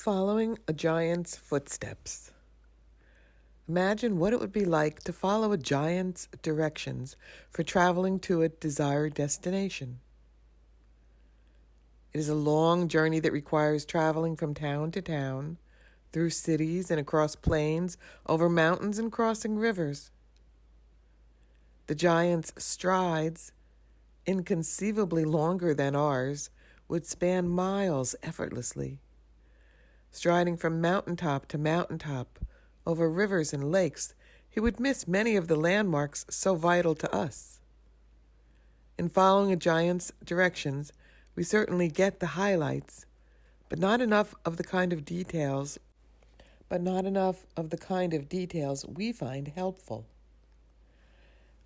Following a giant's footsteps. Imagine what it would be like to follow a giant's directions for traveling to a desired destination. It is a long journey that requires traveling from town to town, through cities and across plains, over mountains and crossing rivers. The giant's strides, inconceivably longer than ours, would span miles effortlessly. Striding from mountaintop to mountaintop, over rivers and lakes, he would miss many of the landmarks so vital to us. In following a giant's directions, we certainly get the highlights, but not enough of the kind of details we find helpful.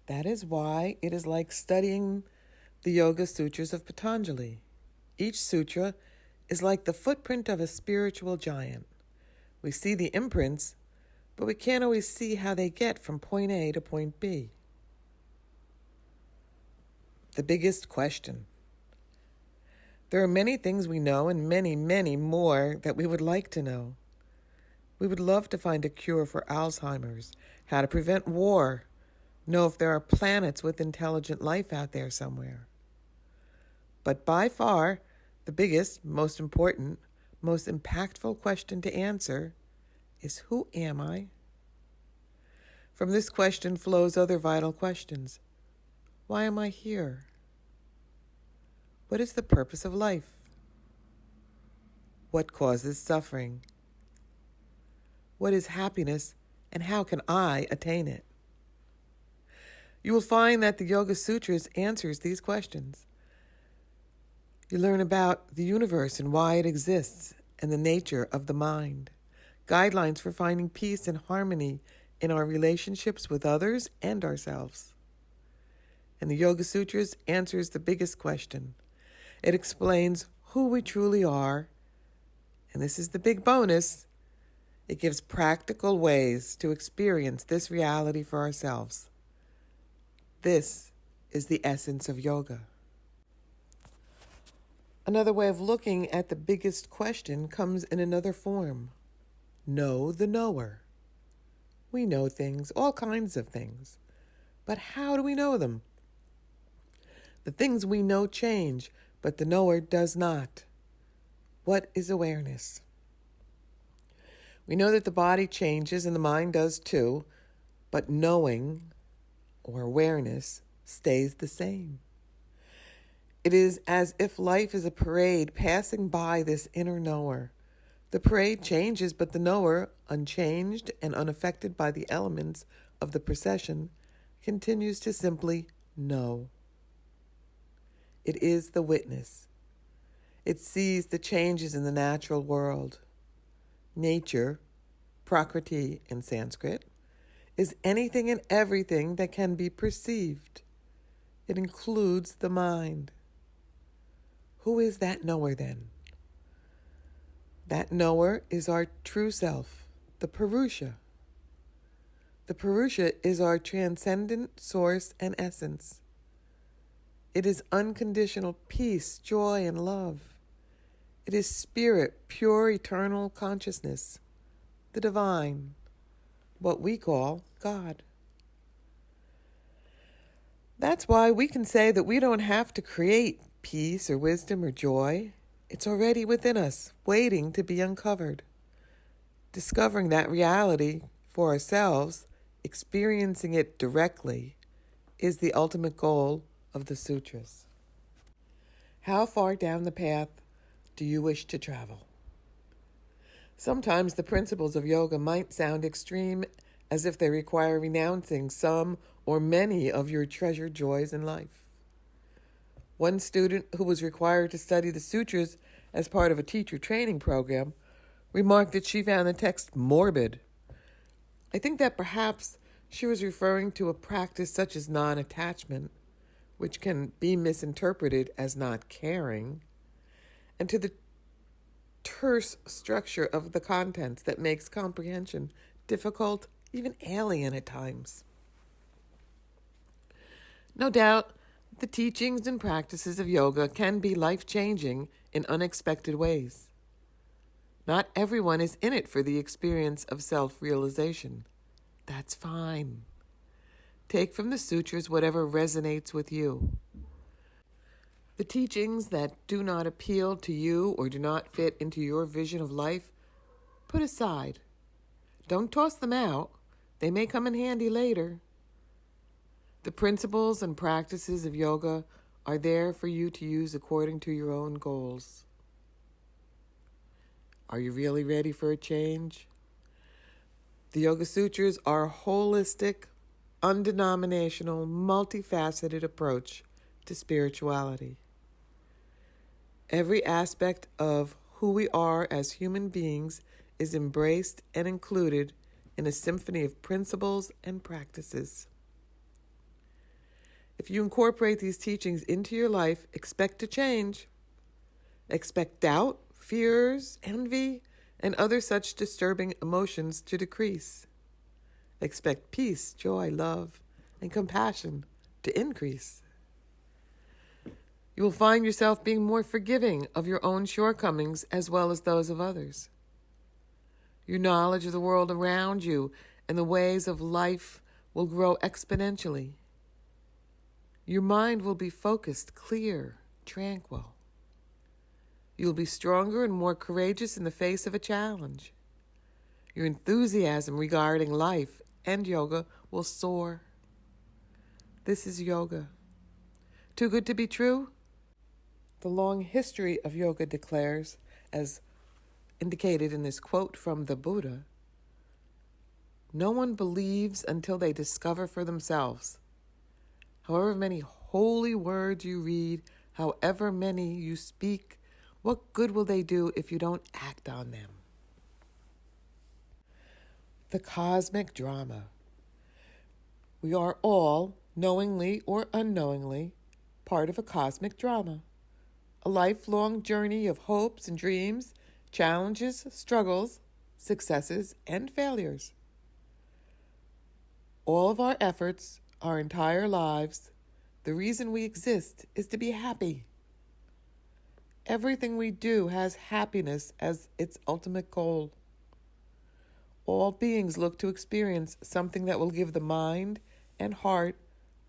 That is why it is like studying the Yoga Sutras of Patanjali. Each sutra is like the footprint of a spiritual giant. We see the imprints, but we can't always see how they get from point A to point B. The biggest question. There are many things we know and many, many more that we would like to know. We would love to find a cure for Alzheimer's, how to prevent war, know if there are planets with intelligent life out there somewhere. But by far, the biggest, most important, most impactful question to answer is, who am I? From this question flows other vital questions. Why am I here? What is the purpose of life? What causes suffering? What is happiness, and how can I attain it? You will find that the Yoga Sutras answers these questions. You learn about the universe and why it exists, and the nature of the mind. Guidelines for finding peace and harmony in our relationships with others and ourselves. And the Yoga Sutras answers the biggest question. It explains who we truly are, and this is the big bonus. It gives practical ways to experience this reality for ourselves. This is the essence of yoga. Another way of looking at the biggest question comes in another form. Know the knower. We know things, all kinds of things. But how do we know them? The things we know change, but the knower does not. What is awareness? We know that the body changes and the mind does too, but knowing, or awareness, stays the same. It is as if life is a parade passing by this inner knower. The parade changes, but the knower, unchanged and unaffected by the elements of the procession, continues to simply know. It is the witness. It sees the changes in the natural world. Nature, Prakriti in Sanskrit, is anything and everything that can be perceived. It includes the mind. Who is that knower then? That knower is our true self, the Purusha. The Purusha is our transcendent source and essence. It is unconditional peace, joy, and love. It is spirit, pure, eternal consciousness, the divine, what we call God. That's why we can say that we don't have to create peace or wisdom or joy. It's already within us, waiting to be uncovered. Discovering that reality for ourselves, experiencing it directly, is the ultimate goal of the sutras. How far down the path do you wish to travel? Sometimes the principles of yoga might sound extreme, as if they require renouncing some or many of your treasured joys in life. One student who was required to study the sutras as part of a teacher training program remarked that she found the text morbid. I think that perhaps she was referring to a practice such as non-attachment, which can be misinterpreted as not caring, and to the terse structure of the contents that makes comprehension difficult, even alien at times. No doubt, the teachings and practices of yoga can be life-changing in unexpected ways. Not everyone is in it for the experience of self-realization. That's fine. Take from the sutras whatever resonates with you. The teachings that do not appeal to you or do not fit into your vision of life, put aside. Don't toss them out. They may come in handy later. The principles and practices of yoga are there for you to use according to your own goals. Are you really ready for a change? The Yoga Sutras are a holistic, undenominational, multifaceted approach to spirituality. Every aspect of who we are as human beings is embraced and included in a symphony of principles and practices. If you incorporate these teachings into your life, expect to change. Expect doubt, fears, envy, and other such disturbing emotions to decrease. Expect peace, joy, love, and compassion to increase. You will find yourself being more forgiving of your own shortcomings as well as those of others. Your knowledge of the world around you and the ways of life will grow exponentially. Your mind will be focused, clear, tranquil. You will be stronger and more courageous in the face of a challenge. Your enthusiasm regarding life and yoga will soar. This is yoga. Too good to be true? The long history of yoga declares, as indicated in this quote from the Buddha, no one believes until they discover for themselves. However many holy words you read, however many you speak, what good will they do if you don't act on them? The cosmic drama. We are all, knowingly or unknowingly, part of a cosmic drama. A lifelong journey of hopes and dreams, challenges, struggles, successes, and failures. All of our efforts, our entire lives, the reason we exist is to be happy. Everything we do has happiness as its ultimate goal. All beings look to experience something that will give the mind and heart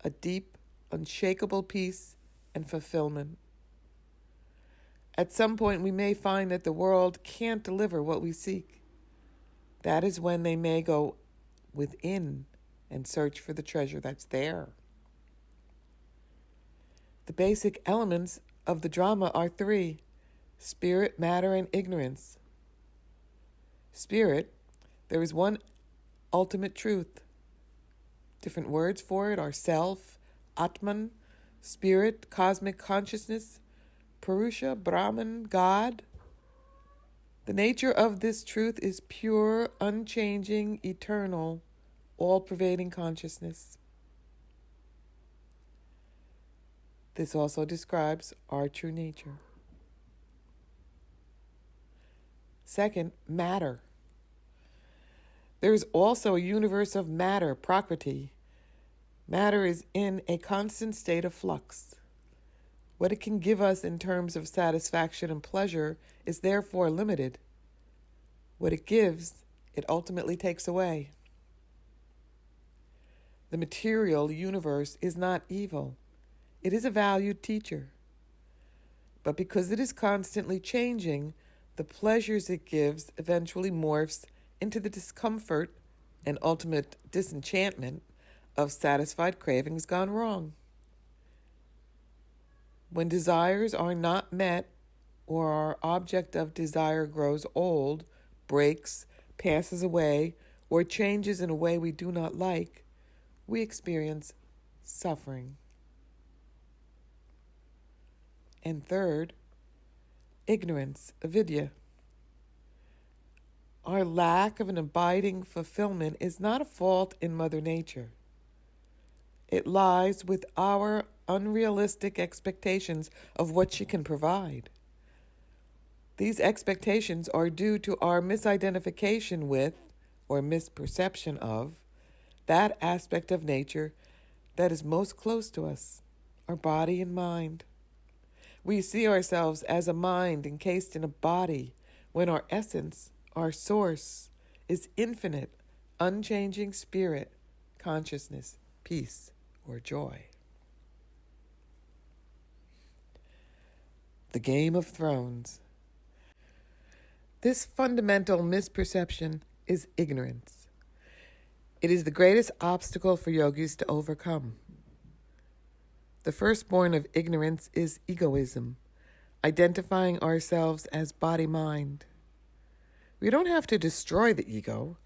a deep, unshakable peace and fulfillment. At some point, we may find that the world can't deliver what we seek. That is when they may go within and search for the treasure that's there. The basic elements of the drama are three: spirit, matter, and ignorance. Spirit, there is one ultimate truth. Different words for it are self, Atman, spirit, cosmic consciousness, Purusha, Brahman, God. The nature of this truth is pure, unchanging, eternal, all-pervading consciousness. This also describes our true nature. Second, matter. There is also a universe of matter, Prakriti. Matter is in a constant state of flux. What it can give us in terms of satisfaction and pleasure is therefore limited. What it gives, it ultimately takes away. The material universe is not evil. It is a valued teacher. But because it is constantly changing, the pleasures it gives eventually morphs into the discomfort and ultimate disenchantment of satisfied cravings gone wrong. When desires are not met, or our object of desire grows old, breaks, passes away, or changes in a way we do not like, we experience suffering. And third, ignorance, avidya. Our lack of an abiding fulfillment is not a fault in Mother Nature. It lies with our unrealistic expectations of what she can provide. These expectations are due to our misidentification with, or misperception of, that aspect of nature that is most close to us, our body and mind. We see ourselves as a mind encased in a body, when our essence, our source, is infinite, unchanging spirit, consciousness, peace, or joy. The Game of Thrones. This fundamental misperception is ignorance. It is the greatest obstacle for yogis to overcome. The firstborn of ignorance is egoism, identifying ourselves as body-mind. We don't have to destroy the ego.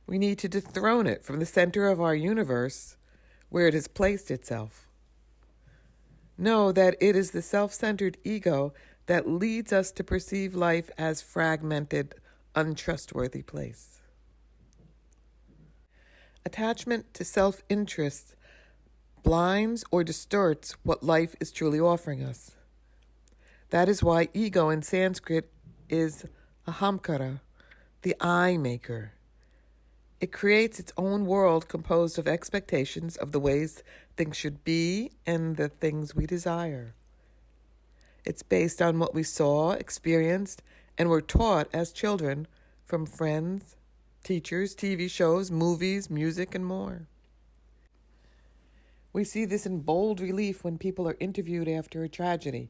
We need to dethrone it from the center of our universe, where it has placed itself. Know that it is the self-centered ego that leads us to perceive life as fragmented, untrustworthy place. Attachment to self-interest blinds or distorts what life is truly offering us. That is why ego in Sanskrit is ahamkara, the I maker. It creates its own world composed of expectations of the ways things should be and the things we desire. It's based on what we saw, experienced, and were taught as children from friends, teachers, TV shows, movies, music, and more. We see this in bold relief when people are interviewed after a tragedy.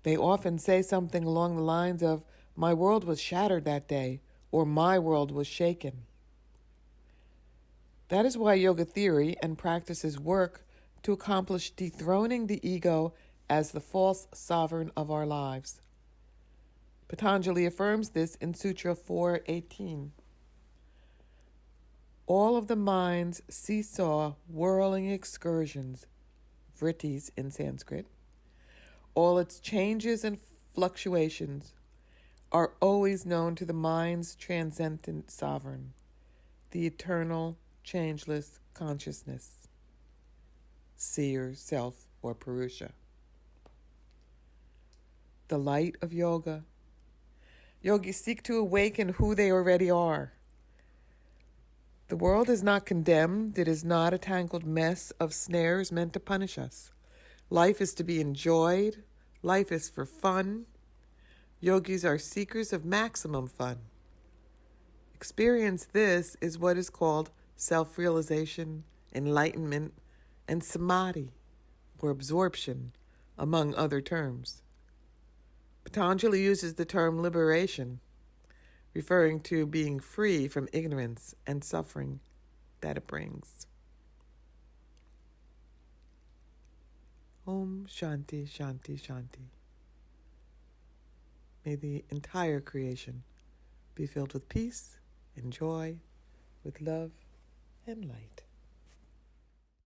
They often say something along the lines of, "My world was shattered that day," or "My world was shaken." That is why yoga theory and practices work to accomplish dethroning the ego as the false sovereign of our lives. Patanjali affirms this in Sutra 418. All of the mind's seesaw whirling excursions, vrittis in Sanskrit, all its changes and fluctuations, are always known to the mind's transcendent sovereign, the eternal, changeless consciousness, seer, self, or Purusha. The light of yoga. Yogis seek to awaken who they already are. The world is not condemned. It is not a tangled mess of snares meant to punish us. Life is to be enjoyed. Life is for fun. Yogis are seekers of maximum fun. Experience this is what is called self-realization, enlightenment, and samadhi, or absorption, among other terms. Patanjali uses the term liberation, referring to being free from ignorance and suffering that it brings. Om Shanti Shanti Shanti. May the entire creation be filled with peace and joy, with love and light.